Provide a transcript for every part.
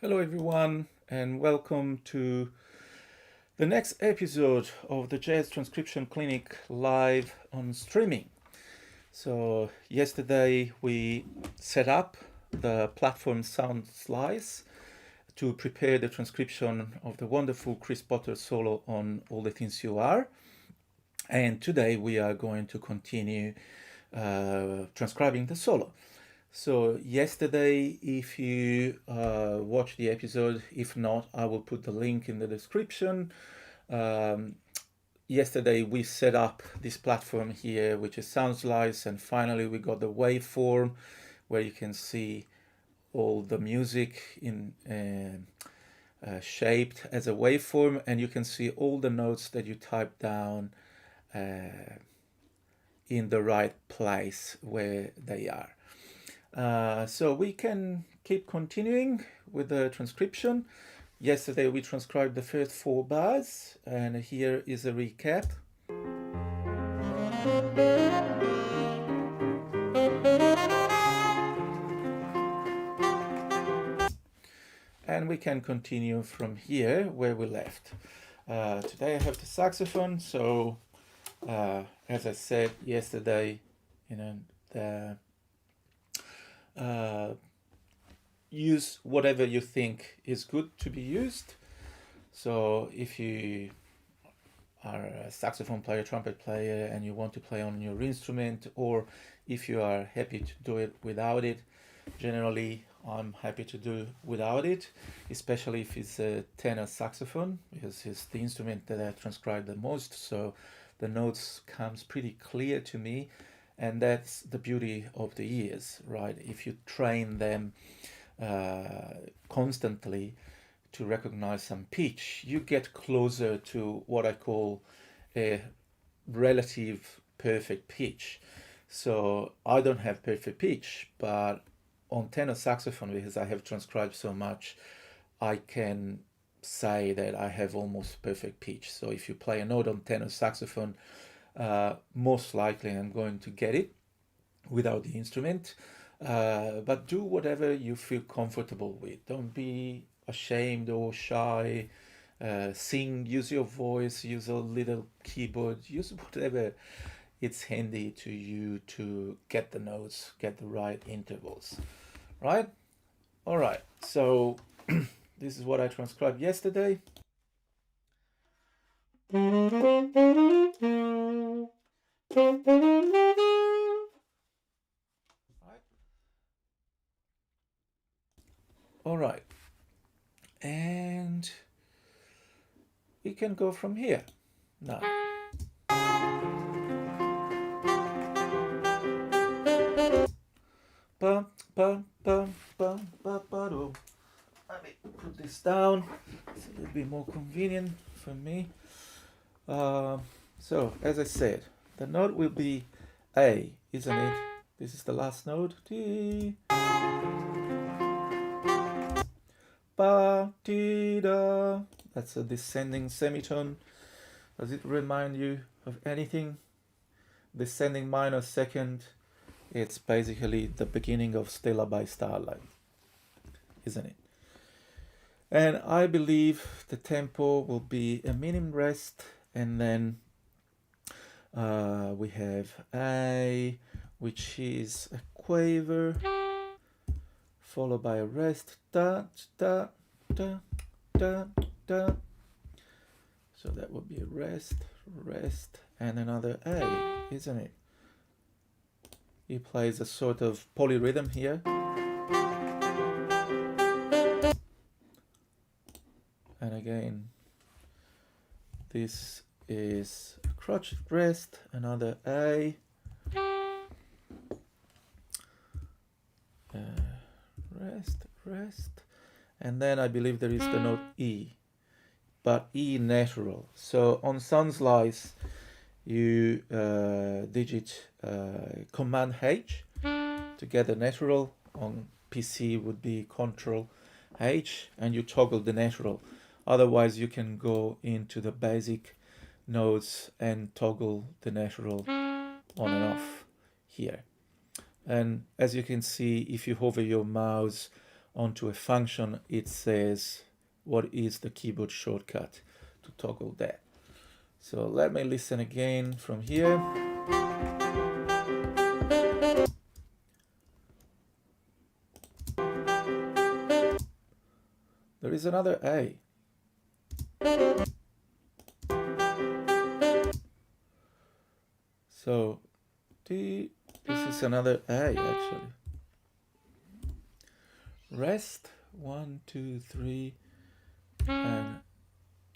Hello, everyone, and welcome to the next episode of the Jazz Transcription Clinic live on streaming. So, yesterday we set up the platform Sound Slice to prepare the transcription of the wonderful Chris Potter solo on All the Things You Are. And today we are going to continue transcribing the solo. So yesterday, if you watched the episode, if not, I will put the link in the description. Um, Yesterday we set up this platform here, which is Soundslice, and finally we got the waveform where you can see all the music in shaped as a waveform, and you can see all the notes that you type down in the right place where they are. So we can keep continuing with the transcription. Yesterday we transcribed the first 4 bars, and here is a recap. And we can continue from here where we left. Today I have the saxophone, so as I said yesterday, use whatever you think is good to be used. So if you are a saxophone player, trumpet player, and you want to play on your instrument, or if you are happy to do it without it, generally I'm happy to do without it, especially if it's a tenor saxophone, because it's the instrument that I transcribe the most, so the notes comes pretty clear to me, and that's the beauty of the ears, right? If you train them constantly to recognize some pitch, you get closer to what I call a relative perfect pitch. So I don't have perfect pitch, but on tenor saxophone, because I have transcribed so much, I can say that I have almost perfect pitch. So if you play a note on tenor saxophone, most likely I'm going to get it without the instrument. But do whatever you feel comfortable with. Don't be ashamed or shy. Sing, use your voice, use a little keyboard, use whatever it's handy to you to get the notes, get the right intervals. Right? All right. So this is what I transcribed yesterday. All right. And we can go from here now. Bum, bum, bum, bum, bum, bum. Let me put this down. It's a little bit more convenient for me. So, as I said, the note will be A, isn't it? This is the last note. D. Ba, di, da. That's a descending semitone. Does it remind you of anything? Descending minor second. It's basically the beginning of Stella by Starlight, isn't it? And I believe the tempo will be a minim rest, and then we have A, which is a quaver, followed by a rest, da, da, da, da, da. So that would be a rest, rest, and another A, isn't it? He plays a sort of polyrhythm here. And again, this is a crotchet rest, another A. Rest, rest. And then I believe there is the note E, but E natural. So on Soundslice, you digit Command H to get the natural. On PC would be Control H, and you toggle the natural. Otherwise, you can go into the basic notes and toggle the natural on and off here. And as you can see, if you hover your mouse onto a function, it says what is the keyboard shortcut to toggle that. So let me listen again from here. There is another A. So this is another A actually. Rest, 1, 2, 3, and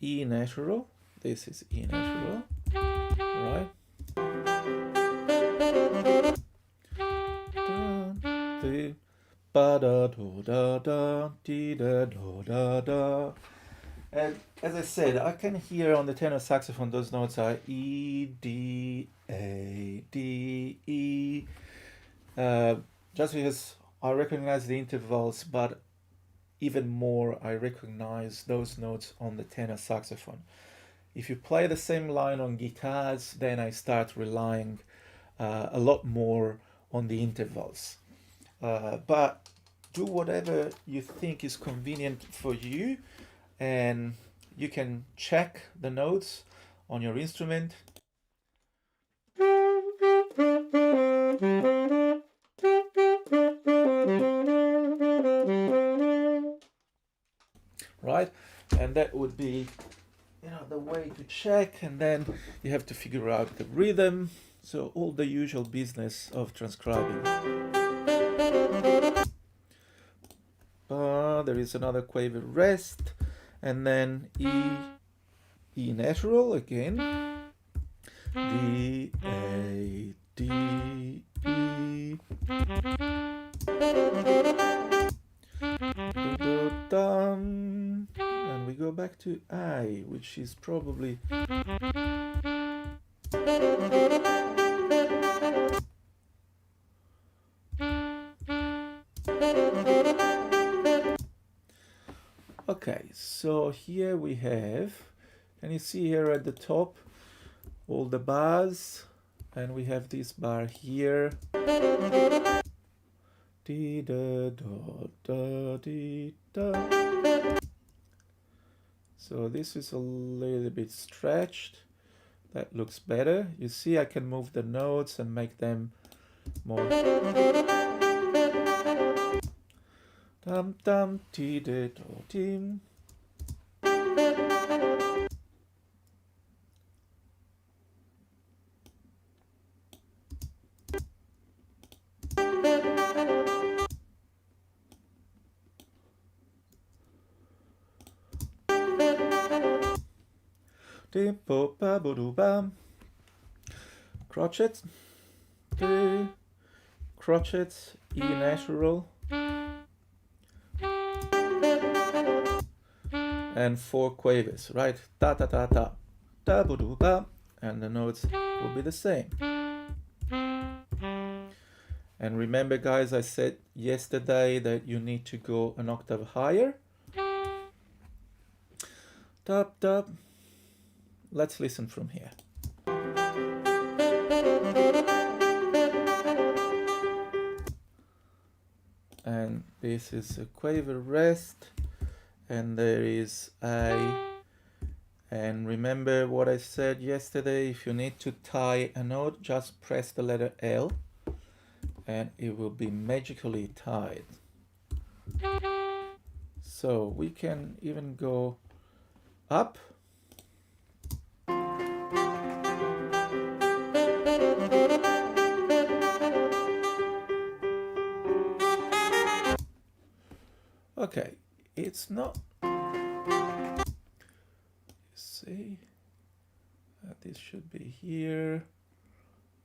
E natural. This is E natural, right? Ba da do da da dee da do da da. And as I said, I can hear on the tenor saxophone those notes are E, D, A, D, E. Just because I recognize the intervals, but even more I recognize those notes on the tenor saxophone. If you play the same line on guitars, then I start relying a lot more on the intervals. But do whatever you think is convenient for you, and you can check the notes on your instrument. Right? And that would be, you know, the way to check, and then you have to figure out the rhythm. So all the usual business of transcribing. There is another quaver rest, and then E natural again, D, A, D, E, dun, and we go back to I, which is probably okay. So here we have, can you see here at the top all the bars, and we have this bar here, dee da da da dee da. So this is a little bit stretched. That looks better. You see, I can move the notes and make them more. Dum dum dee da do dim. Crotchet, crotchet, E natural, and 4 quavers, right? Ta ta ta ta, ta bu du ba, and the notes will be the same. And remember, guys, I said yesterday that you need to go an octave higher. Tap tap. Let's listen from here. And this is a quaver rest, and there is A. And remember what I said yesterday, if you need to tie a note, just press the letter L and it will be magically tied. So we can even go up. Okay, it's not, see, this should be here,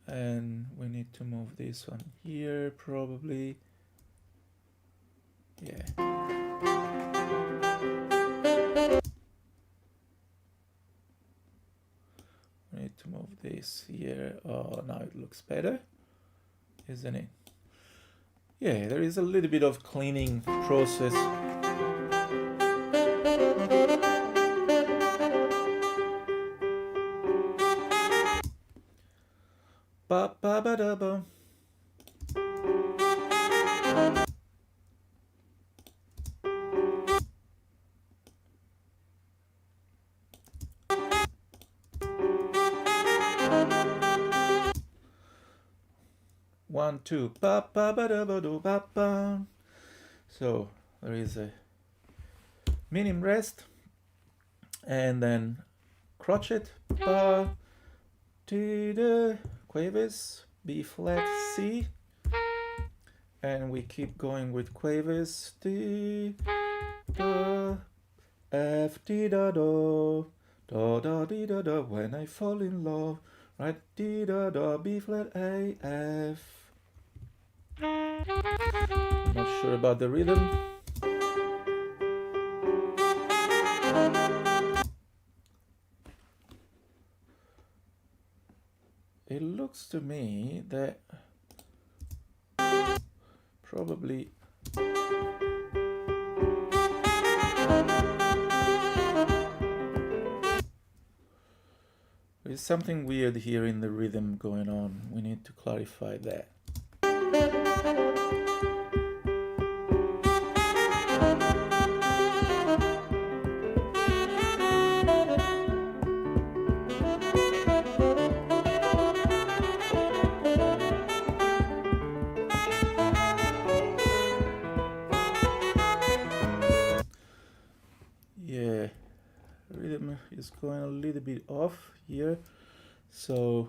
and we need to move this one here probably, yeah. We need to move this here. Oh, now it looks better, isn't it? Yeah, there is a little bit of cleaning process. Ba ba ba da ba. 1, 2, ba ba ba da ba do ba ba. So there is a minim rest, and then crotchet, ba, di da, quavers, B flat, C, and we keep going with quavers, D, da, F, D da do, da da di da da, when I fall in love, right, D da da, B flat, A, F. Not sure about the rhythm. It looks to me that probably there's something weird here in the rhythm going on. We need to clarify that. Yeah, rhythm is going a little bit off here, so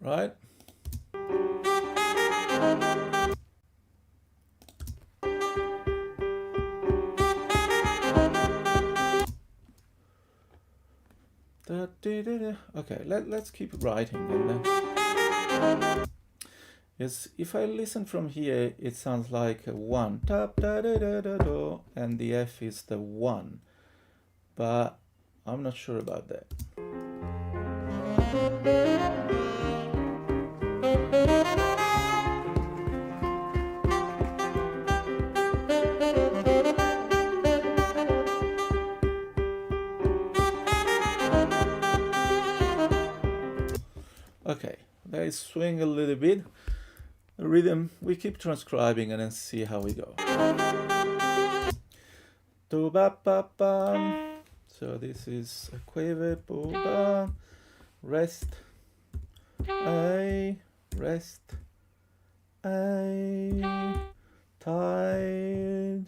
right. Okay, let's keep writing, and then yes, if I listen from here, it sounds like a 1, tap da da da da do, and the F is the 1, but I'm not sure about that. Okay, let's swing a little bit. The rhythm, we keep transcribing and then see how we go. Do ba ba ba. So this is a quaver, bo ba, rest, A, rest, A, tied.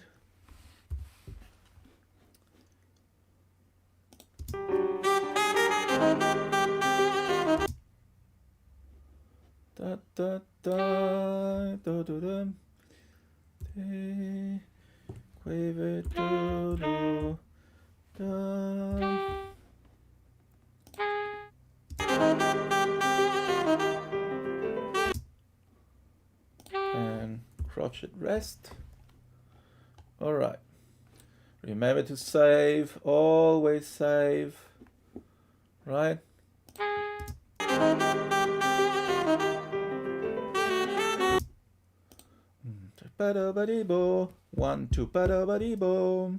Da da da do do da, de, quaver do do da. And crotchet rest. All right. Remember to save. Always save. Right. Ba-da-ba-dee-bo. 1, 2, ba-da-ba-dee-bo.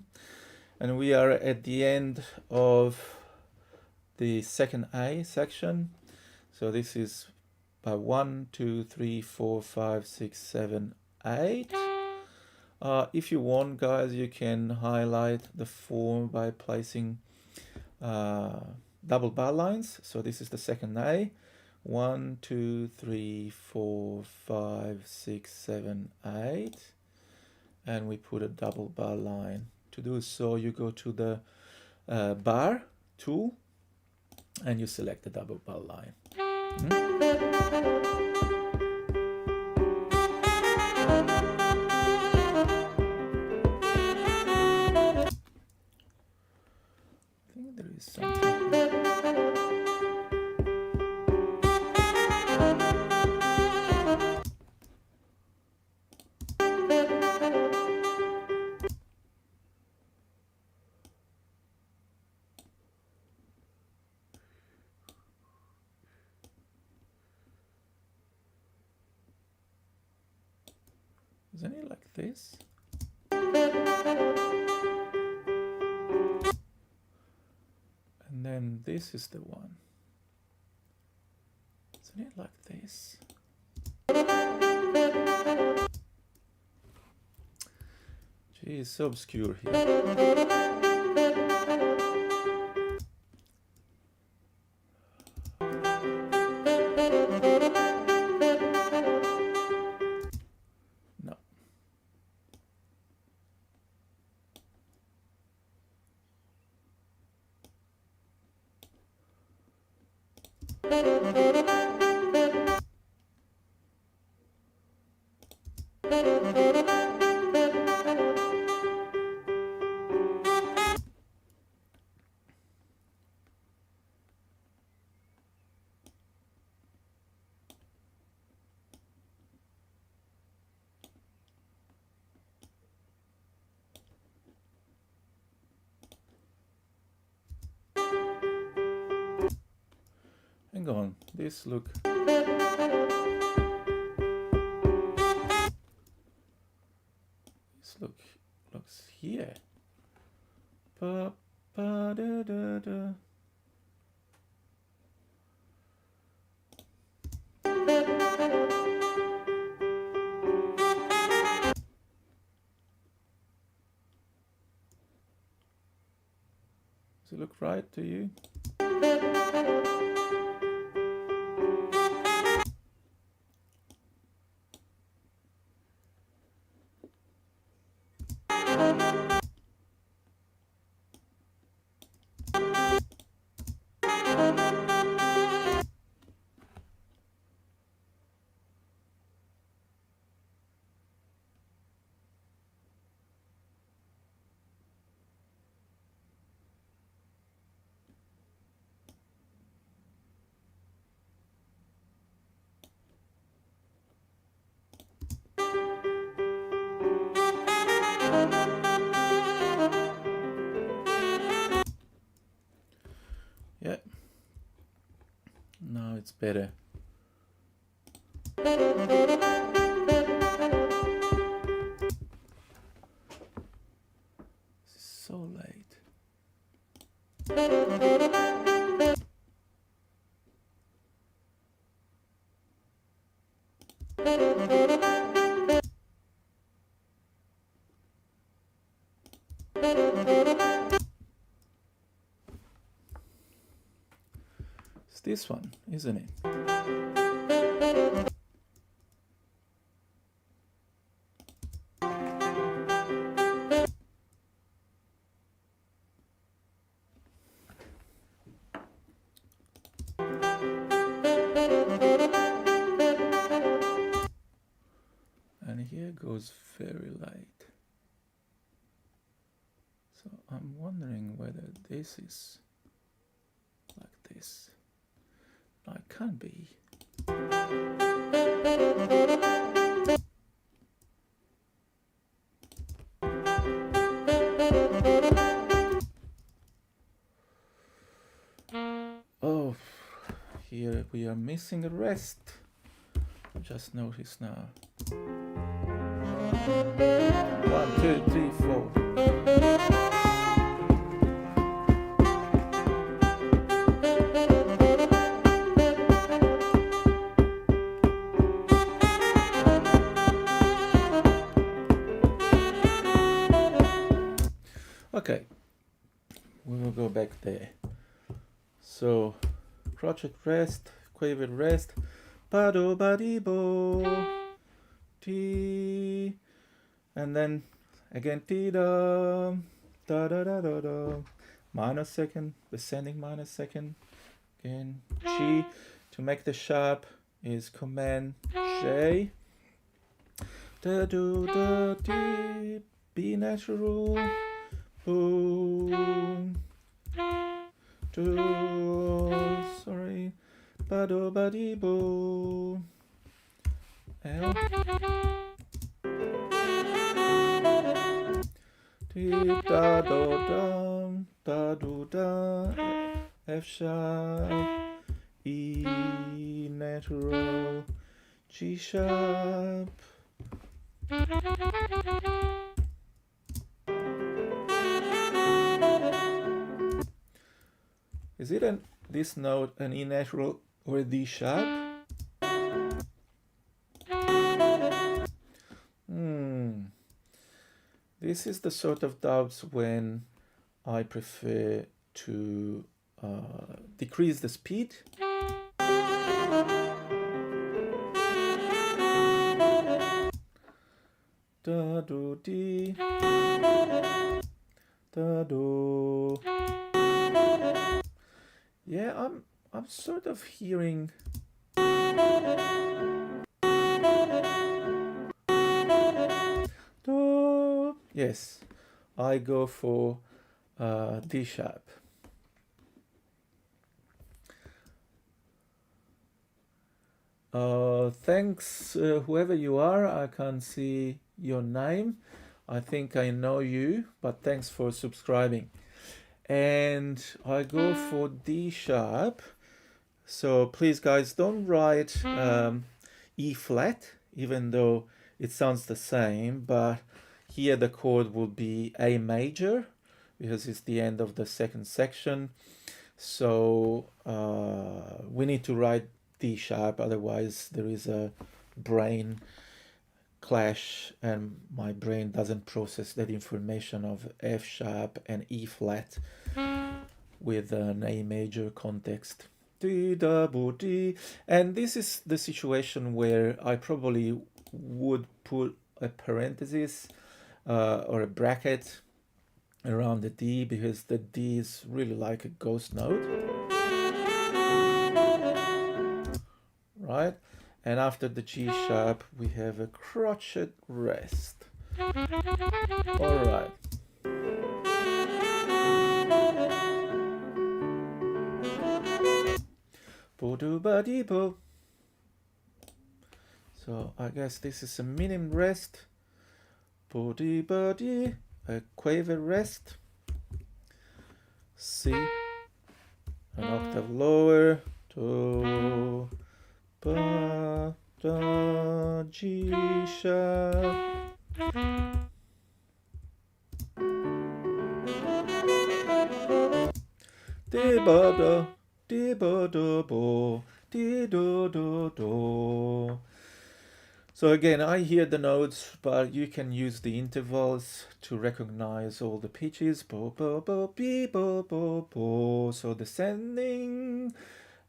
And we are at the end of the second A section. So this is by 1, 2, 3, 4, 5, 6, 7, 8. If you want, guys, you can highlight the form by placing double bar lines. So this is the second A. 1, 2, 3, 4, 5, 6, 7, 8. And we put a double bar line. To do so, you go to the bar tool and you select the double bar line. I think there is something. Isn't it like this? And then this is the one. Isn't it like this? Gee, it's so obscure here. Hang on, this looks here. Ba, ba, da, da, da. Does it look right to you? Yeah, now it's better. It's so late. It's this one, isn't it? And here goes very light. So I'm wondering whether this is like this. No, it can't be. Oh, here we are missing a rest. I just noticed now. 1, 2, 3, 4. Okay, we will go back there. So, crotchet rest, quavered rest, ba-do ba-dee-bo, T, and then again T-da, da-da-da-da-da, minor second, descending minor second, again G. To make the sharp is Command J, da-do-da-dee, B natural, boom, do, sorry, ba-do ba-dee-bo, L, da-do-da, da-do-da, F sharp, E natural, G sharp, Is it this note an E natural or a D sharp? This is the sort of doubts when I prefer to decrease the speed. Da do D, da do. Yeah, I'm sort of hearing. Do. Yes, I go for D sharp. Thanks, whoever you are. I can't see your name. I think I know you, but thanks for subscribing. And I go for D sharp. So please, guys, don't write E flat, even though it sounds the same, but here the chord will be A major because it's the end of the second section. So we need to write D sharp, otherwise there is a brain clash and my brain doesn't process that information of F sharp and E flat with an A major context. D double D, and this is the situation where I probably would put a parenthesis or a bracket around the D, because the D is really like a ghost note, right? And after the G sharp we have a crotchet rest. All right. So I guess this is a minim rest, a quaver rest, C, an octave lower, do, ba, da, G sharp, di ba da, di ba do bo, di do do do. So again, I hear the notes, but you can use the intervals to recognize all the pitches. Bo, bo, bo, be, bo, bo, bo. So descending,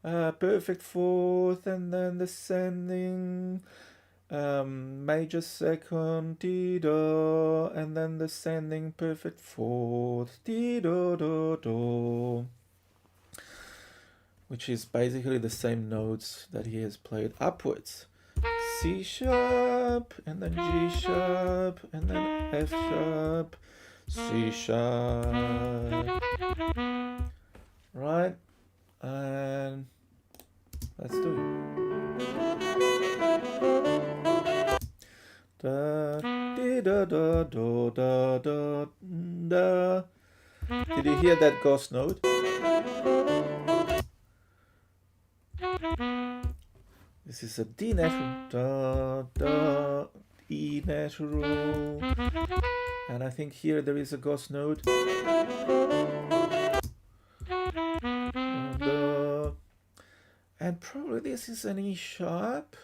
perfect fourth, and then descending, major second, di, do, and then descending, perfect fourth, di, do, do, do. Which is basically the same notes that he has played upwards. C sharp, and then G sharp, and then F sharp, C sharp. Right? And let's do it. Da, di, da, da, do, da, da, da. Did you hear that ghost note? This is a D natural, da, da, E natural, and I think here there is a ghost note, da, and probably this is an E sharp,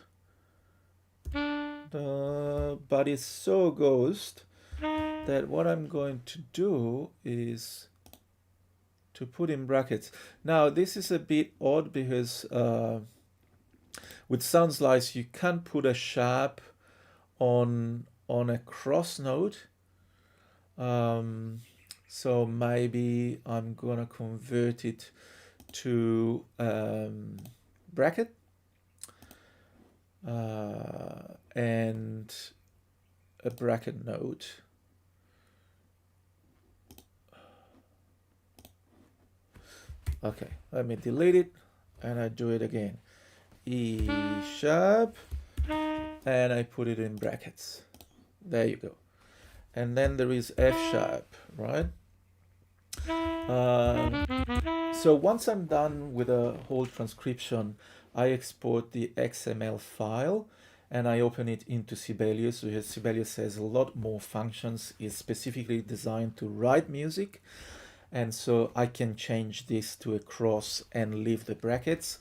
da, but it's so ghost that what I'm going to do is to put in brackets. Now this is a bit odd because with sound slice you can't put a sharp on a cross note, so maybe I'm gonna convert it to bracket and a bracket note. Okay, let me delete it and I do it again. E sharp, and I put it in brackets. There you go. And then there is F sharp, right? So once I'm done with a whole transcription, I export the XML file, and I open it into Sibelius, because Sibelius has a lot more functions, is specifically designed to write music, and so I can change this to a cross and leave the brackets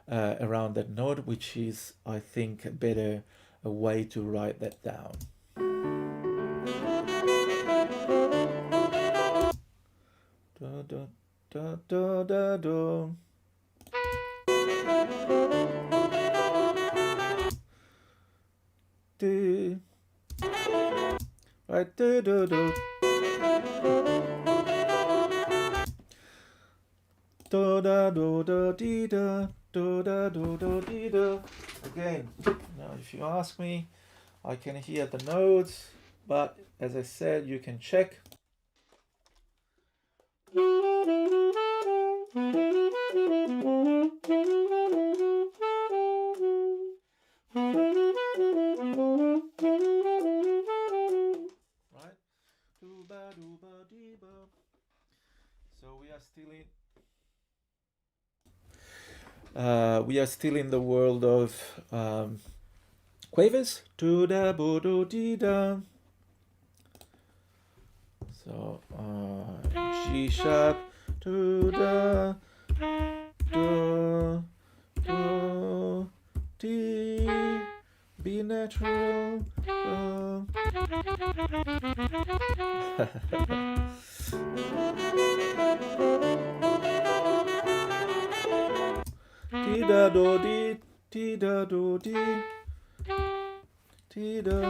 around that note, which is, I think, a better way to write that down. Da, da, da, da, da, da. Do. Right, do, do, do. Do, da, do, da, dee, da. Do, da, do, da, dee, da. Again, now if you ask me, I can hear the notes, but as I said, you can check. Right? So we are still in the world of quavers. Do da bo do dee da. So G sharp, do da, do, do, D, B natural. Di da do di da do di da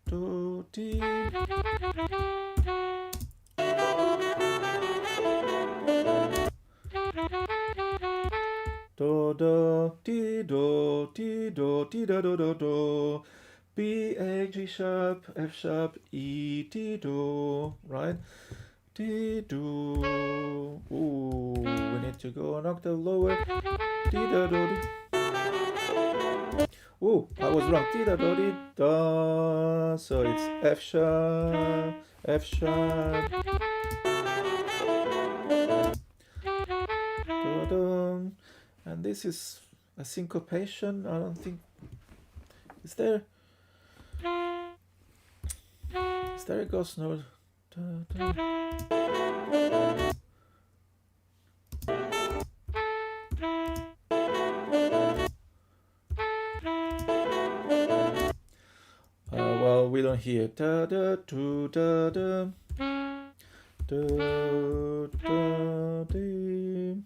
do di. Do do di do di do di da do do do. B A G sharp F sharp E D do, right? D do. Ooh, we need to go an octave lower. D da do di. Ooh, I was wrong. D da do di da. So it's F sharp, F sharp. Da da. And this is a syncopation. I don't think. Is there a ghost note? Da, da. Well, we don't hear da da do da da da da dee.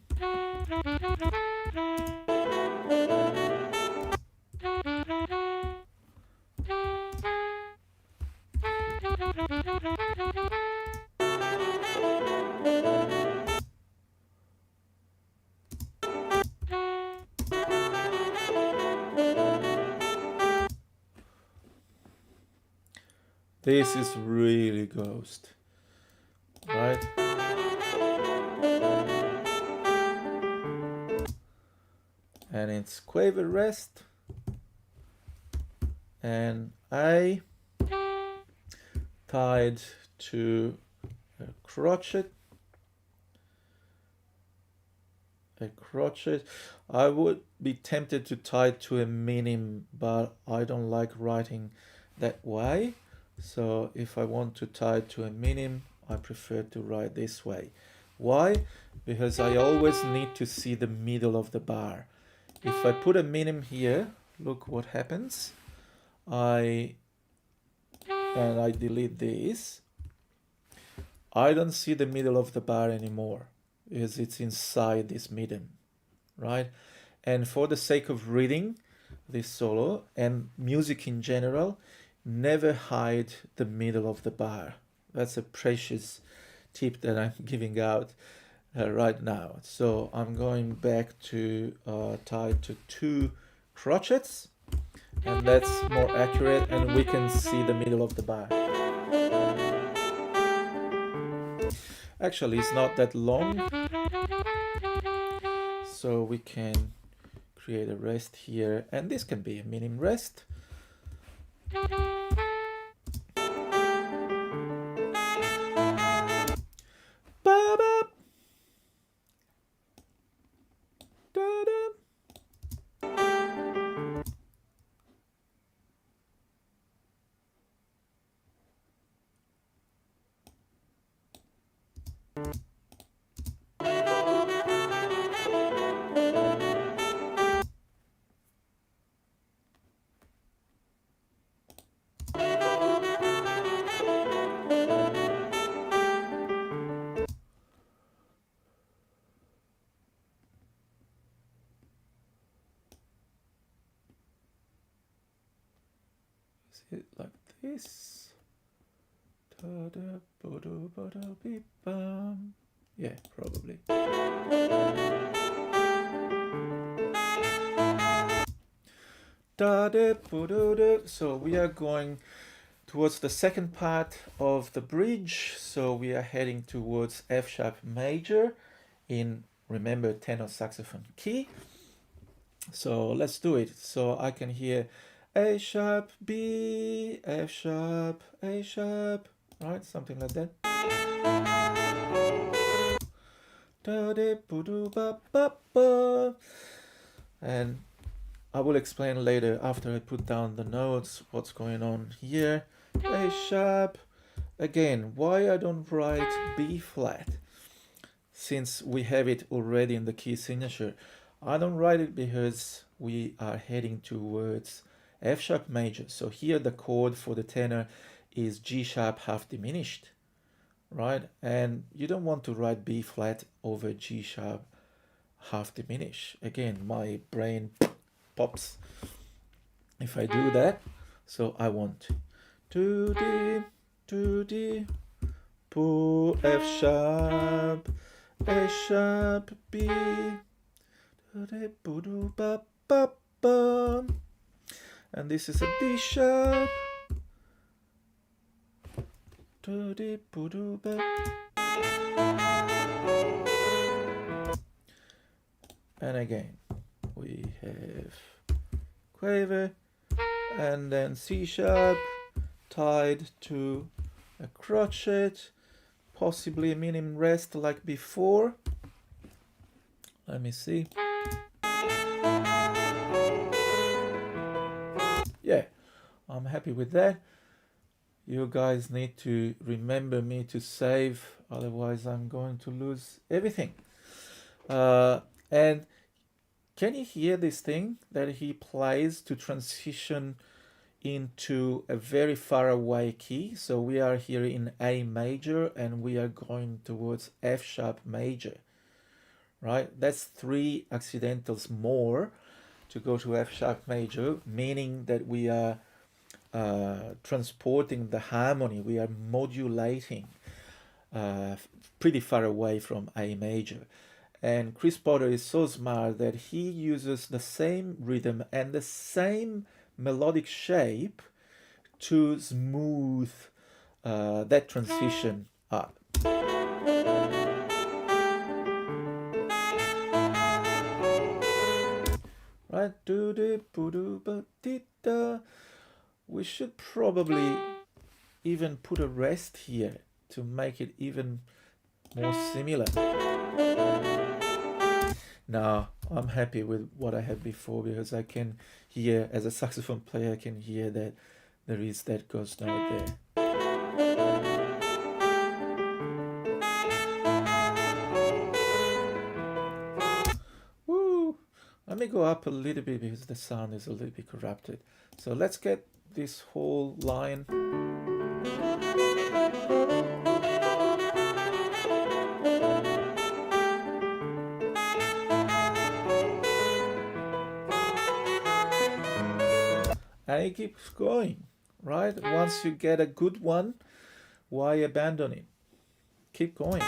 This is really ghost, right? And it's quaver rest, and I tied to a crotchet. I would be tempted to tie to a minim, but I don't like writing that way. So if I want to tie to a minim, I prefer to write this way. Why? Because I always need to see the middle of the bar. If I put a minim here, look what happens. I delete this. I don't see the middle of the bar anymore because it's inside this midim, right? And for the sake of reading this solo and music in general, never hide the middle of the bar. That's a precious tip that I'm giving out right now. So I'm going back to tie to 2 crotchets, and that's more accurate, and we can see the middle of the bar. Actually, it's not that long, so we can create a rest here, and this can be a minim rest. it like this. Yeah, probably. So we are going towards the second part of the bridge. So we are heading towards F sharp major in, remember, tenor saxophone key. So let's do it. So I can hear A sharp, B, F sharp, A sharp, right? Something like that. And I will explain later after I put down the notes what's going on here. A sharp. Again, why I don't write B flat, since we have it already in the key signature. I don't write it because we are heading towards F sharp major. So here the chord for the tenor is G sharp half diminished, right? And you don't want to write B flat over G sharp half diminished. Again, my brain pops if I do that. So I want 2D, 2D, pull F sharp, A sharp, B, and this is a D sharp, and again we have quaver, and then C sharp tied to a crotchet, possibly a minim rest like before. Let me see. Yeah, I'm happy with that. You guys need to remember me to save, otherwise I'm going to lose everything. And can you hear this thing that he plays to transition into a very far away key? So we are here in A major and we are going towards F sharp major, right? That's 3 accidentals more to go to F sharp major, meaning that we are transporting the harmony, we are modulating pretty far away from A major. And Chris Potter is so smart that he uses the same rhythm and the same melodic shape to smooth that transition up. Right? We should probably even put a rest here to make it even more similar. Now, I'm happy with what I had before because I can hear, as a saxophone player, I can hear that there is that ghost note there. Woo! Let me go up a little bit because the sound is a little bit corrupted. So let's get this whole line. And it keeps going, right? Once you get a good one, why abandon it? Keep going.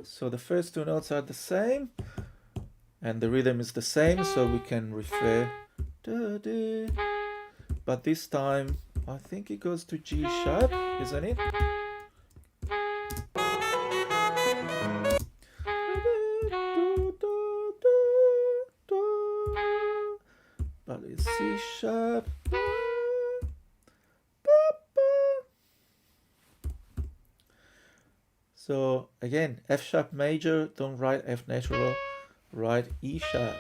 So the first 2 notes are the same, and the rhythm is the same, so we can refer. But this time, I think it goes to G sharp, isn't it? But it's C sharp. So again, F sharp major, don't write F natural, write E sharp.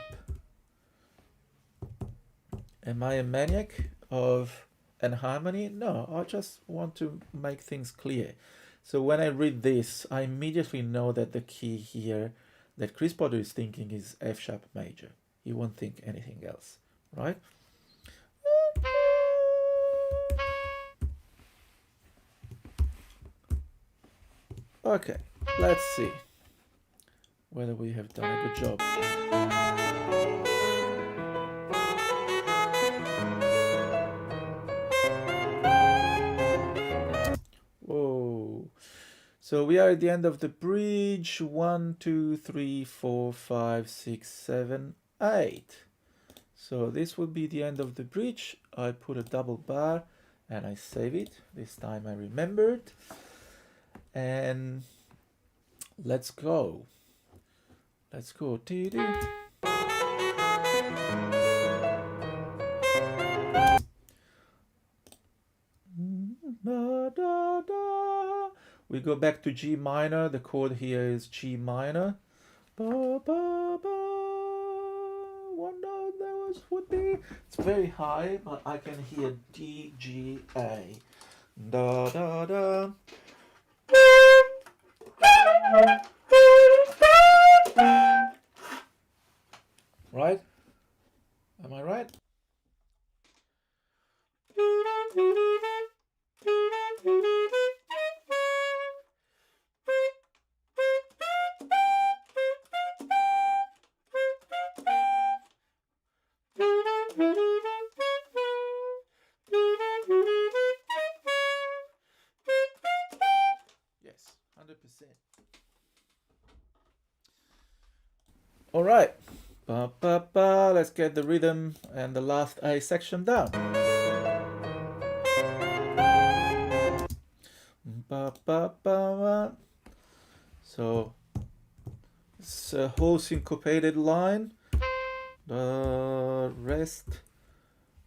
Am I a maniac of an harmony? No, I just want to make things clear. So when I read this, I immediately know that the key here that Chris Potter is thinking is F sharp major. He won't think anything else, right? Okay, let's see whether we have done a good job. So we are at the end of the bridge. 1, 2, 3, 4, 5, 6, 7, 8. So this will be the end of the bridge. I put a double bar and I save it. This time I remembered. And let's go. Let's go. We go back to G minor. The chord here is G minor. Ba, ba, ba. What note that would be? It's very high, but I can hear D, G, A. Da, da, da. Right? Am I right? Yes, 100%. All right. Ba, ba, ba. Let's get the rhythm and the last A section down. Ba, ba, ba, ba. So it's a whole syncopated line. The rest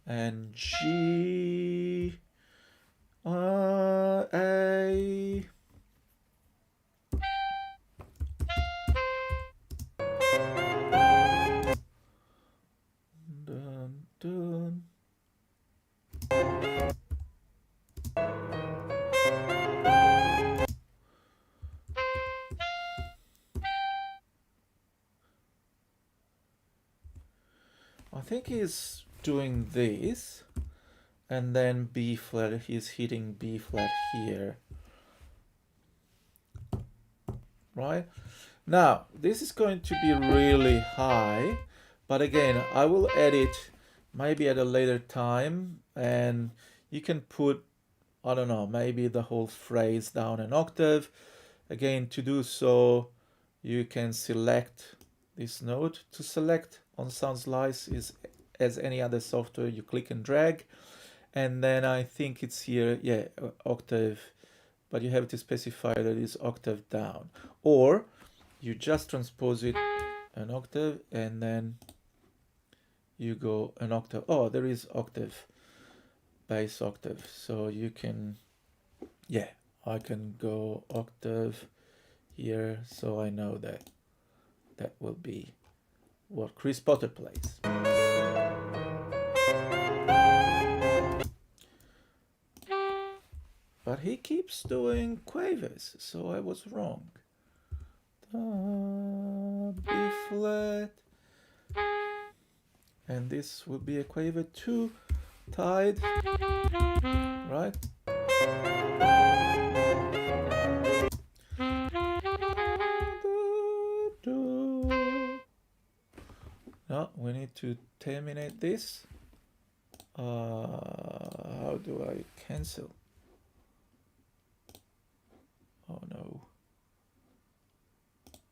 and G, A. Dun, dun. I think he's doing this, and then B flat, he's hitting B flat here. Right? Now, this is going to be really high, but again, I will edit maybe at a later time, and you can put, I don't know, maybe the whole phrase down an octave. Again, to do so, you can select this note. To select on Soundslice is as any other software, you click and drag, and then I think it's here, yeah, octave, but you have to specify that it's octave down, or you just transpose it an octave and then you go an octave. Oh, there is octave, bass octave, so you can, yeah, I can go octave here, so I know that that will be what Chris Potter plays. But he keeps doing quavers, so I was wrong. B flat, and this will be a quaver 2 tied, right? Now we need to terminate this. How do I cancel? Oh no.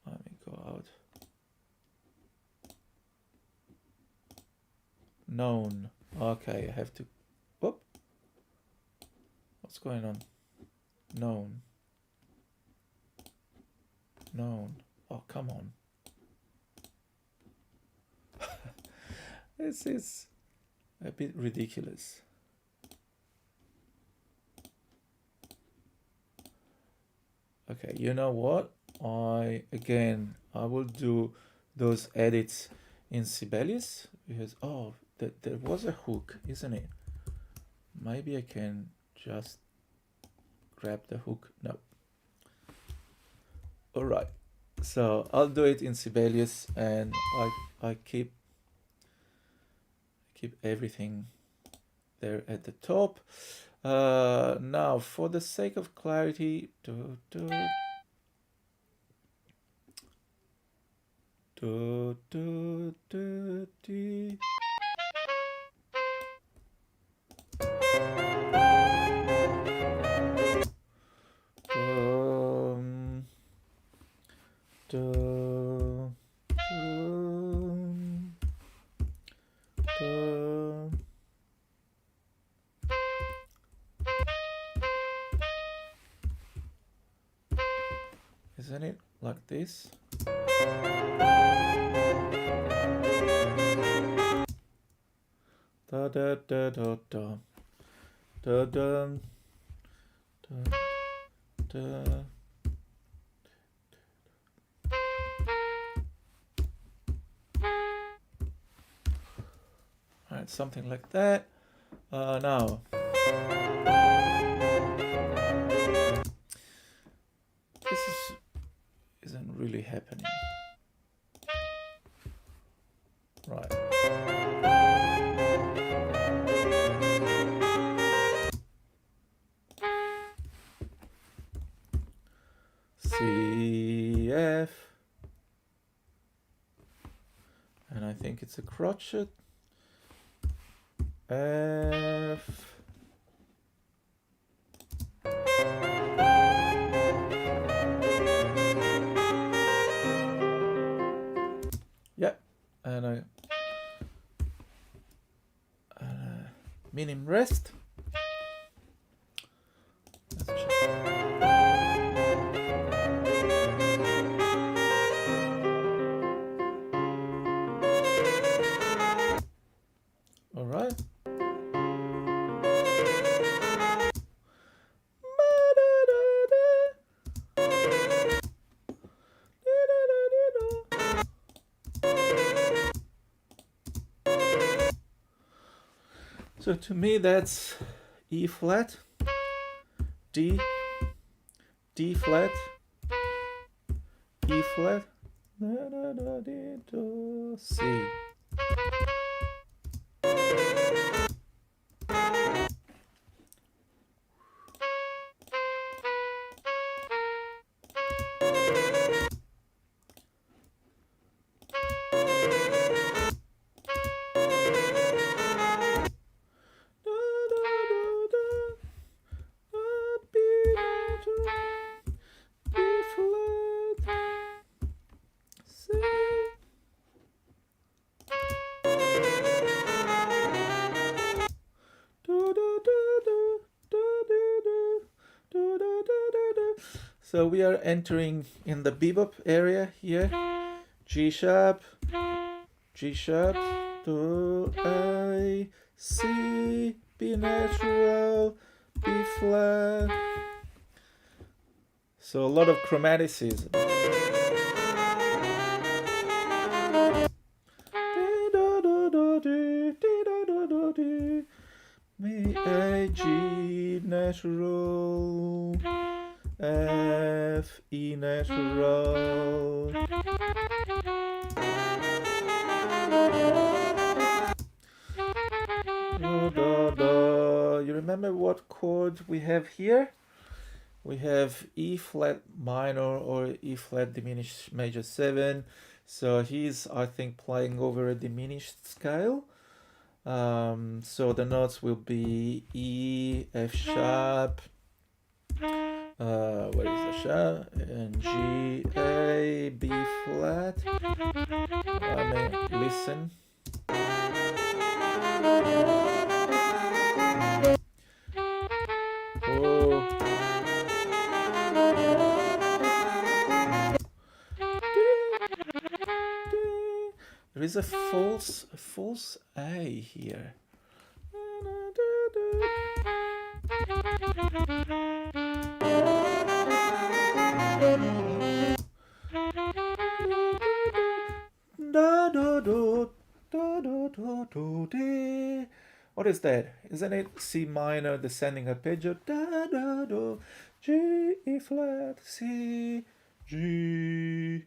Let me go out. Known. Okay, I have to. Whoop. What's going on? Known. Known. Oh, come on. This is a bit ridiculous. Okay, you know what? I will do those edits in Sibelius because there was a hook, isn't it? Maybe I can just grab the hook. No. All right. So I'll do it in Sibelius, and I keep everything there at the top. Now, for the sake of clarity, isn't it? Like this. Da da da da da da da da da. Alright, something like that. Now. This isn't really happening. Right. C, F. And I think it's a crotchet. F. Yep, and a minim rest. Let's check. All right. So to me that's E flat, D, D flat, E flat, C. So we are entering in the bebop area here. G sharp, do, A, C, B natural, B flat. So a lot of chromaticism. A, G natural, F, E natural. You remember what chord we have here? We have E flat minor or E flat diminished major 7. So he's, I think, playing over a diminished scale. So the notes will be E, F sharp, where is the sharp? And G, A, B flat. Listen. Oh. There is a false A here. What is that? Isn't it C minor descending arpeggio? Da da do, G, E flat, C, G.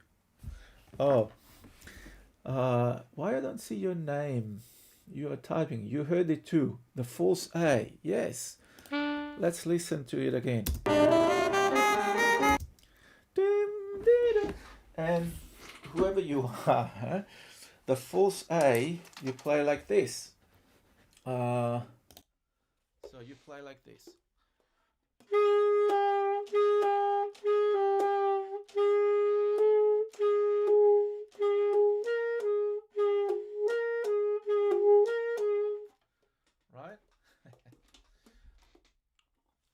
Oh. Why I don't see your name? You are typing. You heard it too. The false A. Yes. Let's listen to it again. And whoever you are, the false A, you play like this. So you play like this. Right?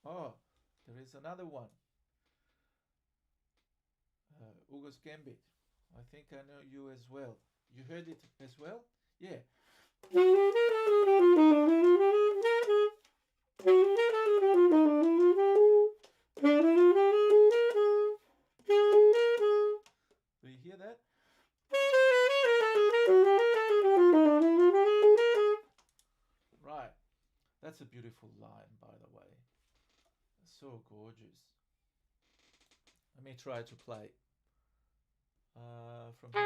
Oh, there is another one. Hugo's Gambit. I think I know you as well. You heard it as well? Yeah. Do you hear that? Right. That's a beautiful line, by the way. So gorgeous. Let me try to play from here.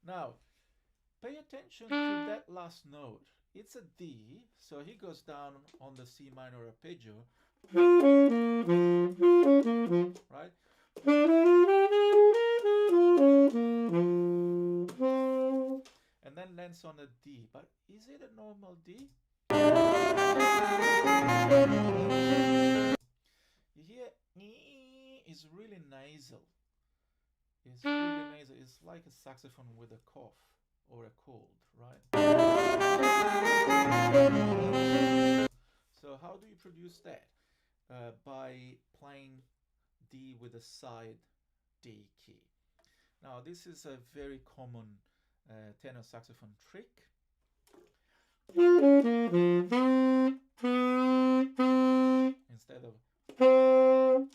Now, pay attention to that last note. It's a D, so he goes down on the C minor arpeggio, right? And then lands on a D. But is it a normal D? You hear is really nasal. It's really nasal. It's like a saxophone with a cough or a cold, right? So how do you produce that? By playing D with a side D key. Now this is a very common tenor saxophone trick. Instead of, you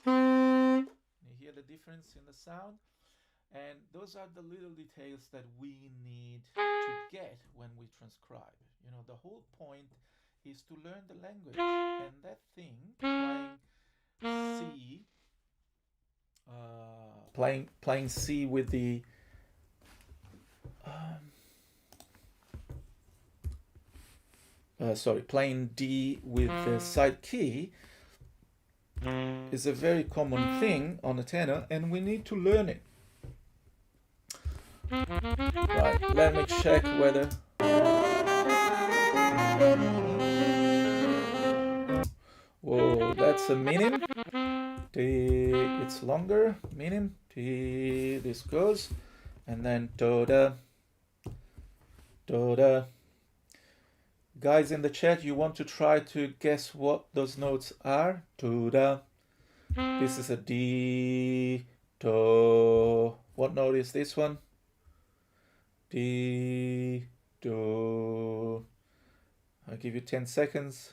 hear the difference in the sound? And those are the little details that we need to get when we transcribe. You know, the whole point is to learn the language, and that thing, playing C with the playing D with the side key is a very common thing on a tenor, and we need to learn it. Right, let me check whether... Whoa, that's a minim. D, it's longer, minim. D, this goes. And then Coda. Guys in the chat, you want to try to guess what those notes are? Coda. This is a D, Do. What note is this one? D, Do. I'll give you 10 seconds.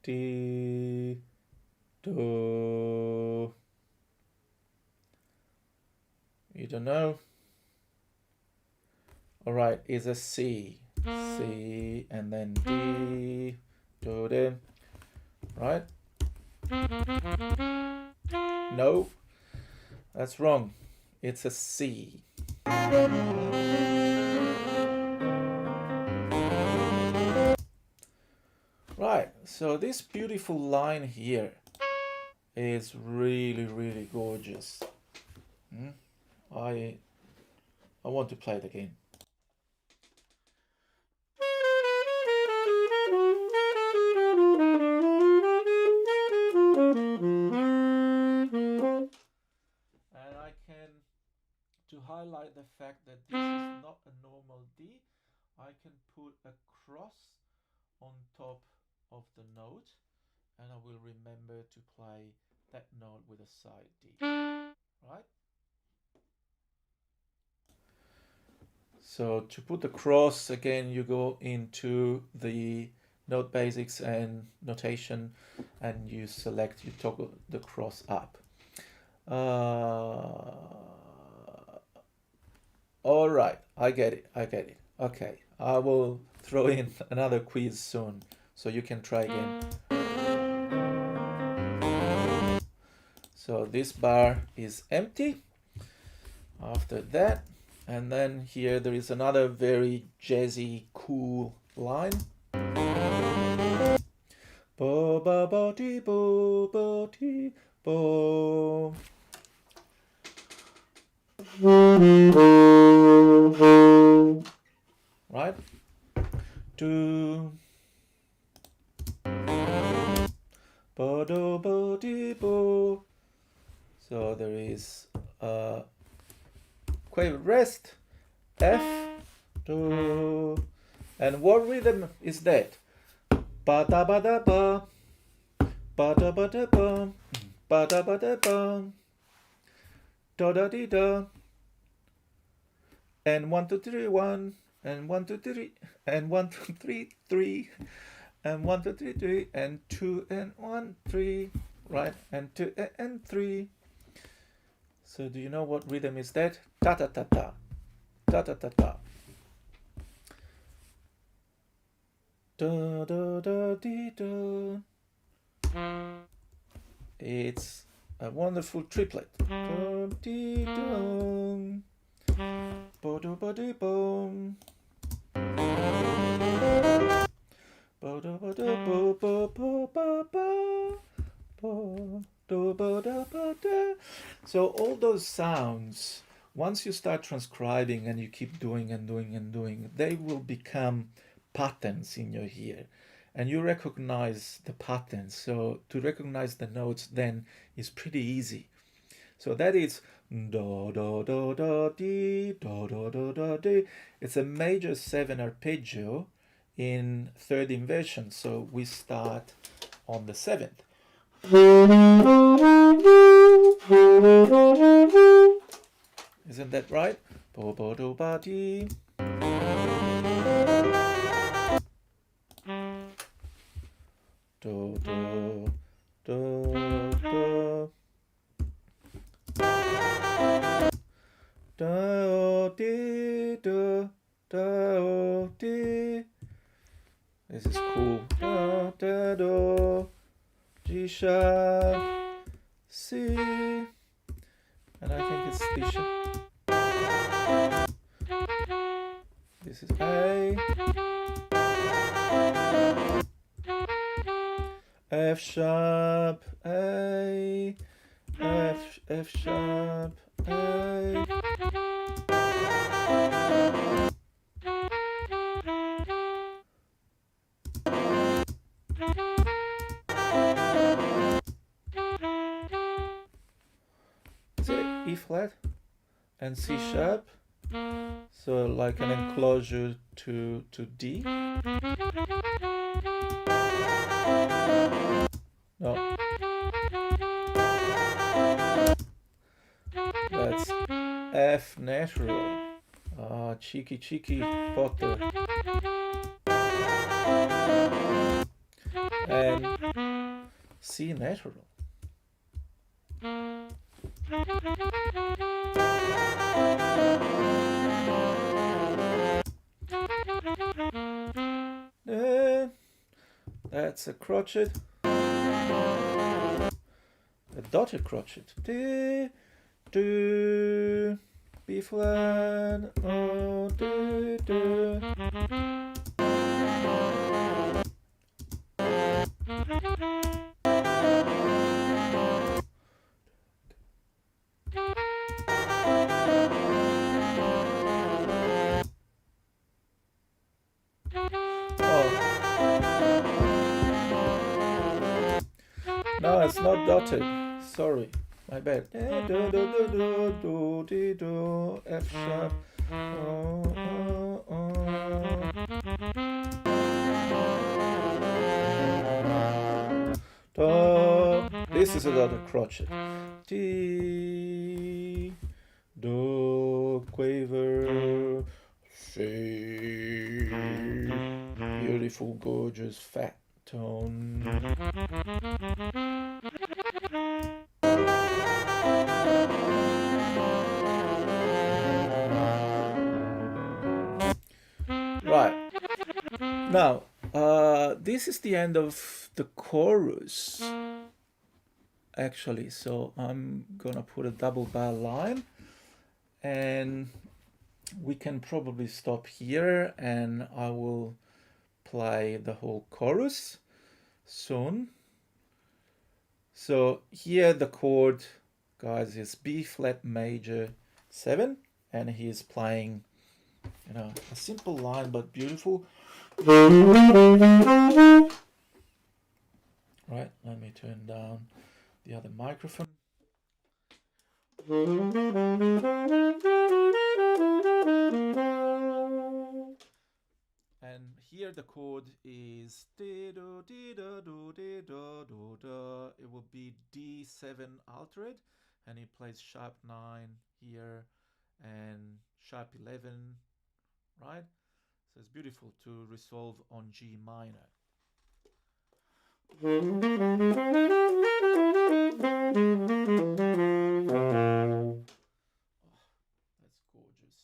D, Do. You don't know? All right, it's a C. C, and then D, Do, D. Right? No, that's wrong. It's a C. Right, so this beautiful line here is really, really gorgeous. I want to play it again. And I can, to highlight the fact that this is not a normal D, I can put a cross on top of the note, and I will remember to play that note with a side D, right? So to put the cross, again, you go into the note basics and notation, and you select, you toggle the cross up. All right, I get it. Okay, I will throw in another quiz soon, so you can try again. So this bar is empty after that, and then here there is another very jazzy, cool line. Bo ba bo ti bo bo ti bo. right? Do, bo do bo di bo. So there is a quaver rest, F, do, and what rhythm is that? Ba da ba da ba, ba da ba da ba, ba da ba da ba, da da di da, and 1 2 3 1, and 1 2 3, and 1 2 3 3, and 1 2 3 3, and 2 and 1 3, right? And 2 and 3. So do you know what rhythm is that? Ta ta ta ta, ta ta ta ta. Da da da dee da. It's a wonderful triplet. Da dee da. Bo do ba dee boom. Bo do ba do bo bo bo ba ba. Bo do ba da ba da. So all those sounds, once you start transcribing and you keep doing and doing and doing, they will become patterns in your ear, and you recognize the patterns. So to recognize the notes then is pretty easy. So that is do do do do di do do do do di. It's a major 7 arpeggio in third inversion. So we start on the 7th. Isn't that right? Bo bo do ba di. Do do do do. Do di do do di. This is cool. Da da do. G sharp. C. And I think it's D sharp. This is A. F sharp, A, F sharp, A. So E flat and C sharp. So like an enclosure to D. No. That's F natural. Ah, cheeky Potter. And C natural. That's a crotchet. A dotted crotchet. D, do, B flat, O, do, do. No, it's not dotted. Sorry, my bad. Do do do do do do do F sharp. Do. This is a dotted crotchet. D do quaver C. Beautiful, gorgeous, fat tone. Right. Now, this is the end of the chorus, actually. So I'm gonna put a double bar line, and we can probably stop here, and I will play the whole chorus soon. So here the chord, guys, is B flat major 7, and he's playing You know, a simple line but beautiful. Right, let me turn down the other microphone. And here the chord is it will be D7 altered, and he plays sharp 9 here and sharp 11, right? So it's beautiful to resolve on G minor. That's gorgeous.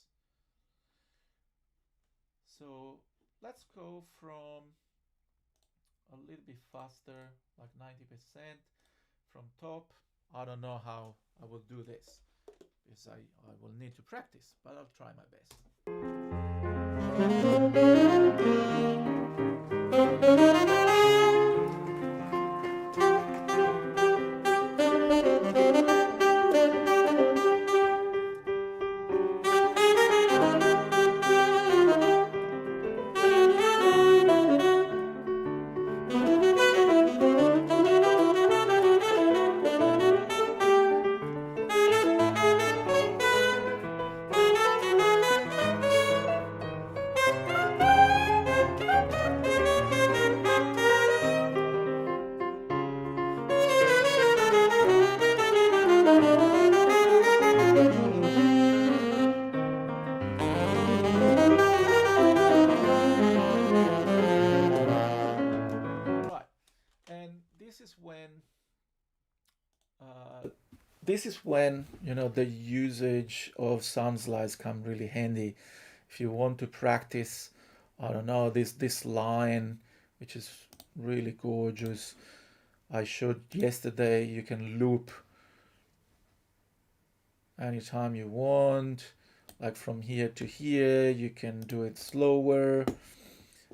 So let's go from a little bit faster, like 90% from top. I don't know how I will do this because I will need to practice, but I'll try my best. This is when, you know, the usage of sound slides come really handy. If you want to practice, I don't know, this line, which is really gorgeous. I showed yesterday, you can loop anytime you want, like from here to here. You can do it slower,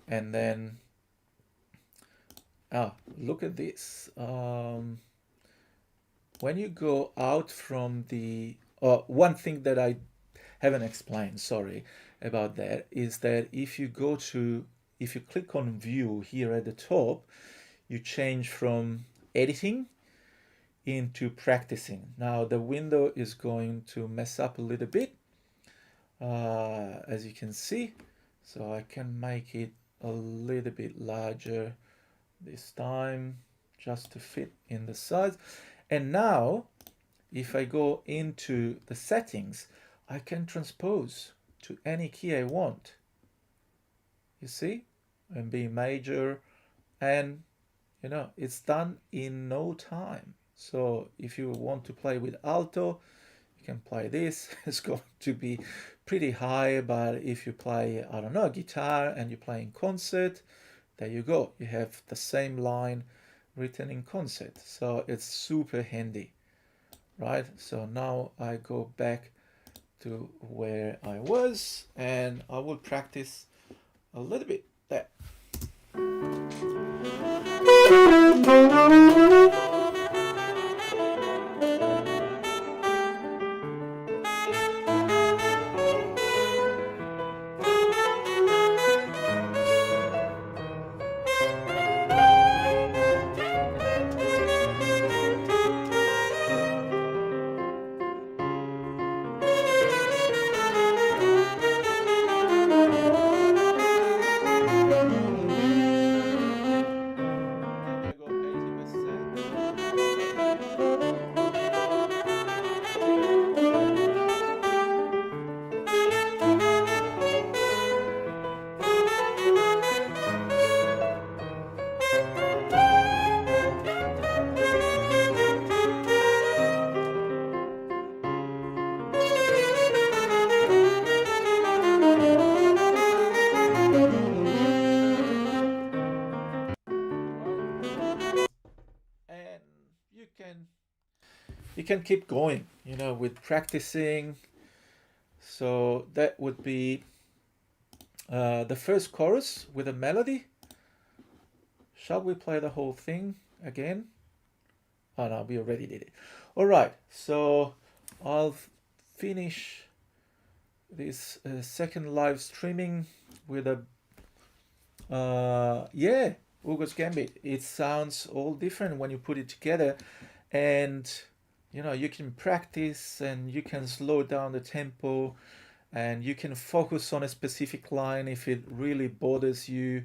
and then look at this. When you go out from the one thing that I haven't explained, sorry about that, is that if you click on view here at the top, you change from editing into practicing. Now the window is going to mess up a little bit, as you can see, so I can make it a little bit larger this time just to fit in the size. And now if I go into the settings, I can transpose to any key I want. You see, and B major, and you know, it's done in no time. So if you want to play with alto, you can play this. It's going to be pretty high, but if you play, I don't know, guitar and you play in concert, there you go. You have the same line written in concert. So it's super handy, right? So now I go back to where I was and I will practice a little bit there. You can keep going, you know, with practicing. So that would be the first chorus with a melody. Shall we play the whole thing again? Oh no, we already did it. All right, so I'll finish this second live streaming with a yeah, Ugo's Gambit. It sounds all different when you put it together, and you know, you can practice and you can slow down the tempo, and you can focus on a specific line if it really bothers you.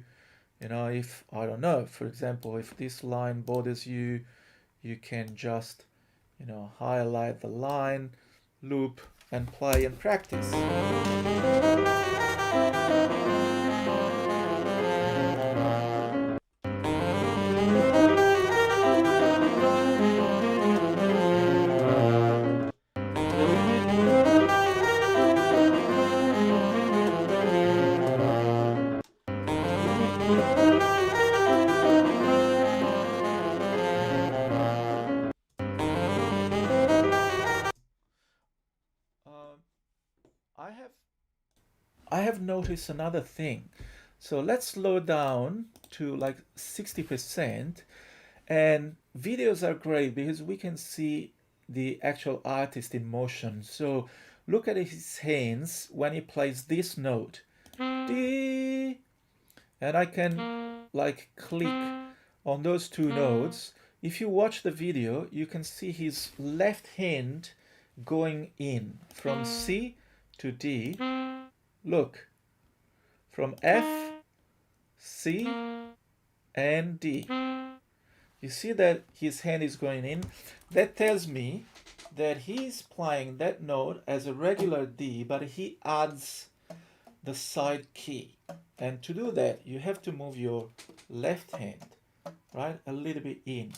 You know, if I don't know, for example, if this line bothers you, you can just, you know, highlight the line, loop, and play and practice. Um, I have I have noticed another thing. So let's slow down to like 60%. And videos are great because we can see the actual artist in motion. So look at his hands when he plays this note. D, and I can like click on those two notes. If you watch the video, you can see his left hand going in from C to D. Look, from F, C, and D. You see that his hand is going in. That tells me that he's playing that note as a regular D, but he adds the side key. And to do that, you have to move your left hand, right, a little bit in.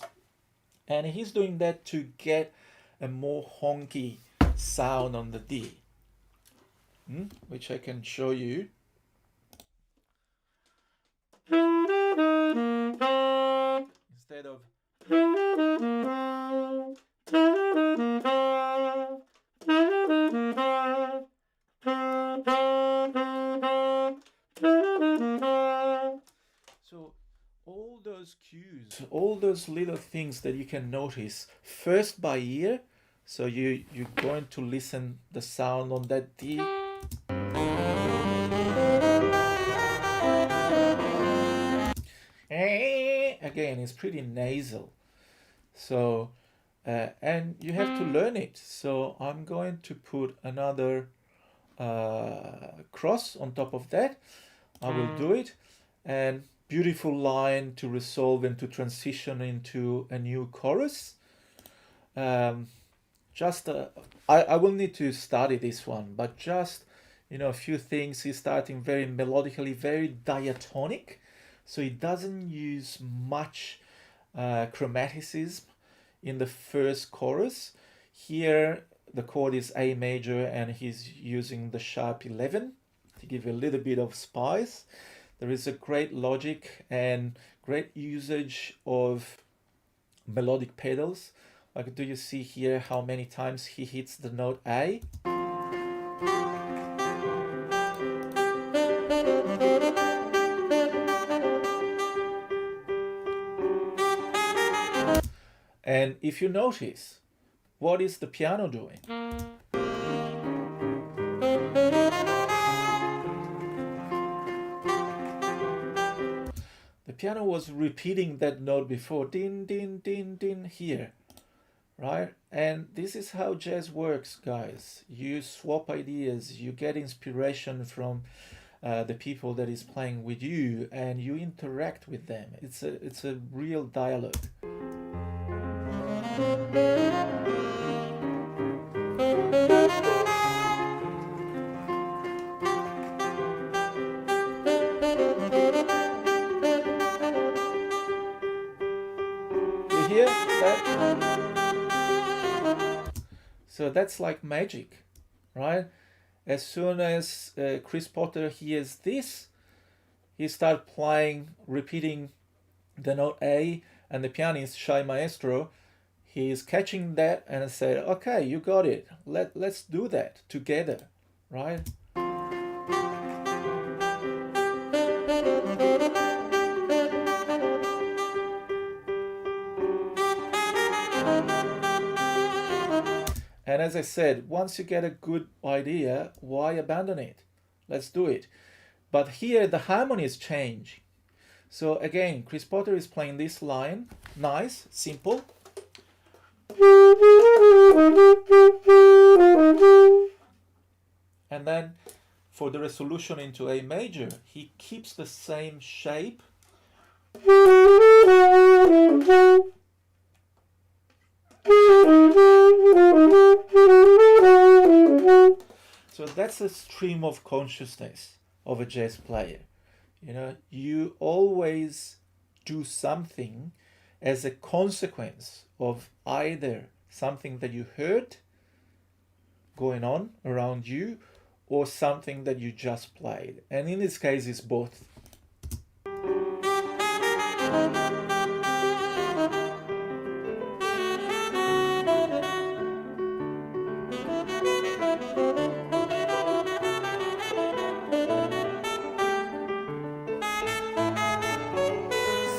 And he's doing that to get a more honky sound on the D, which I can show you. Instead of so all those cues, all those little things that you can notice first by ear. So you're going to listen the sound on that D. Again, it's pretty nasal. So, and you have to learn it. So I'm going to put another cross on top of that. I will do it. And beautiful line to resolve and to transition into a new chorus. I will need to study this one, but just, you know, a few things. He's starting very melodically, very diatonic. So he doesn't use much chromaticism in the first chorus. Here the chord is A major and he's using the sharp 11 to give a little bit of spice. There is a great logic and great usage of melodic pedals. Like, do you see here how many times he hits the note A? And if you notice, what is the piano doing? The piano was repeating that note before, din, din, din, din, here, right? And this is how jazz works, guys. You swap ideas, you get inspiration from the people that is playing with you, and you interact with them. It's a real dialogue. You hear that? So that's like magic, right? As soon as Chris Potter hears this, he starts playing, repeating the note A, and the pianist, Shai Maestro, he is catching that and said, okay, you got it. Let's do that together, right? And as I said, once you get a good idea, why abandon it? Let's do it. But here the harmonies change. So again, Chris Potter is playing this line, nice, simple. And then for the resolution into A major, he keeps the same shape. So that's a stream of consciousness of a jazz player. You know, you always do something as a consequence of either something that you heard going on around you or something that you just played. And in this case, it's both.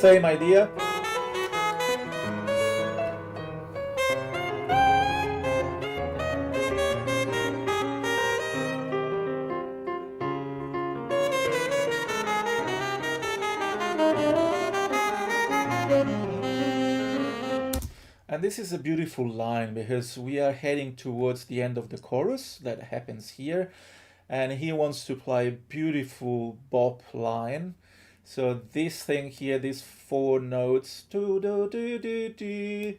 Same idea. And this is a beautiful line because we are heading towards the end of the chorus that happens here. And he wants to play a beautiful bop line. So this thing here, these 4 notes, do, do, do, do, do,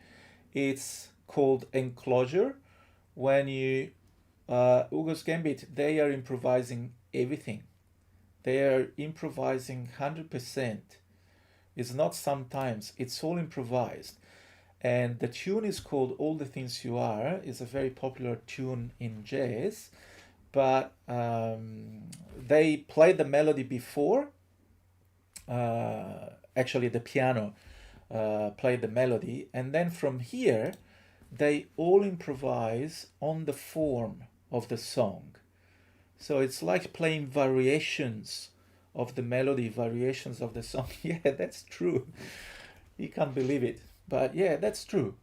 it's called enclosure. When you, Hugo's Gambit, they are improvising everything. They are improvising 100%. It's not sometimes, it's all improvised. And the tune is called All the Things You Are. It's a very popular tune in jazz, but they played the melody before. Actually, the piano played the melody, and then from here, they all improvise on the form of the song. So it's like playing variations of the melody, variations of the song. Yeah, that's true. You can't believe it. But yeah, that's true.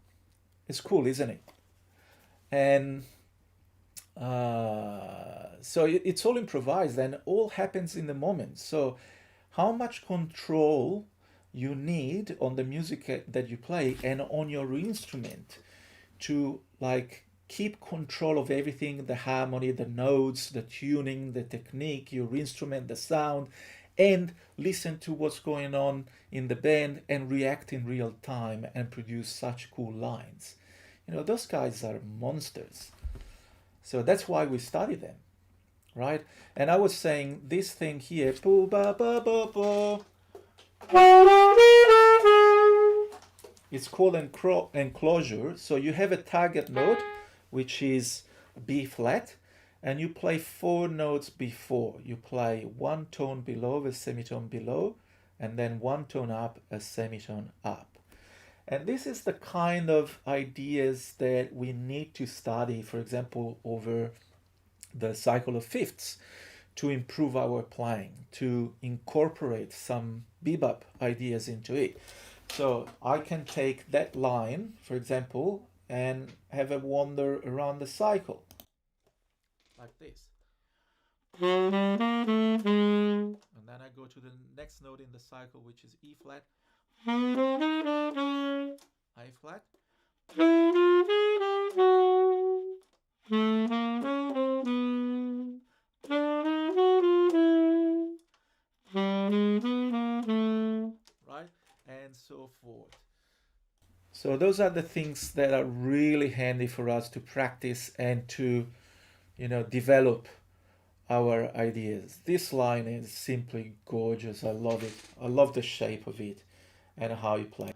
It's cool, isn't it? And so it's all improvised and all happens in the moment. So how much control you need on the music that you play and on your instrument to like keep control of everything, the harmony, the notes, the tuning, the technique, your instrument, the sound, and listen to what's going on in the band and react in real time and produce such cool lines. You know, those guys are monsters. So that's why we study them, right? And I was saying this thing here, boo, ba, ba, ba, ba. It's called enclosure. So you have a target note, which is B flat, and you play 4 notes before. You play 1 tone below, a semitone below, and then 1 tone up, a semitone up. And this is the kind of ideas that we need to study, for example, over the cycle of fifths to improve our playing, to incorporate some bebop ideas into it. So I can take that line, for example, and have a wander around the cycle like this. And then I go to the next note in the cycle, which is E flat, I flat, right, and so forth. So those are the things that are really handy for us to practice and to, you know, develop our ideas. This line is simply gorgeous. I love it. I love the shape of it and how he plays it.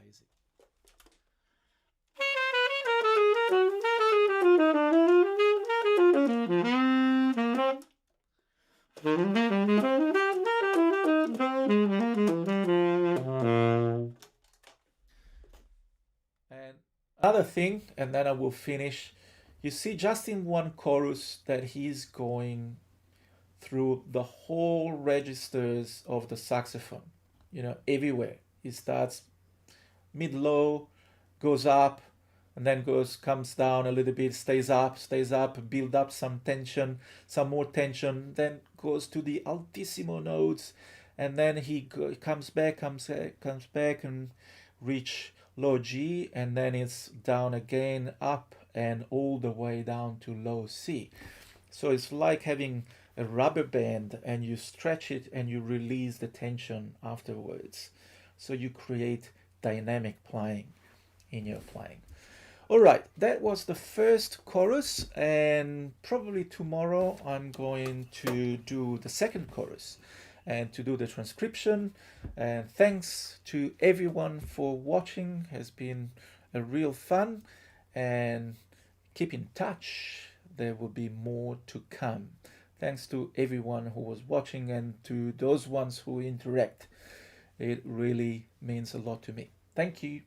And another thing, and then I will finish. You see just in one chorus that he's going through the whole registers of the saxophone, you know, everywhere. He starts mid-low, goes up, and then comes down a little bit, stays up, build up some tension, some more tension, then goes to the altissimo notes, and then comes back and reach low G, and then it's down again, up, and all the way down to low C. So it's like having a rubber band, and you stretch it and you release the tension afterwards. So you create dynamic playing in your playing. All right, that was the first chorus, and probably tomorrow I'm going to do the second chorus and to do the transcription. And thanks to everyone for watching. It has been a real fun, and keep in touch. There will be more to come. Thanks to everyone who was watching and to those ones who interact. It really means a lot to me. Thank you.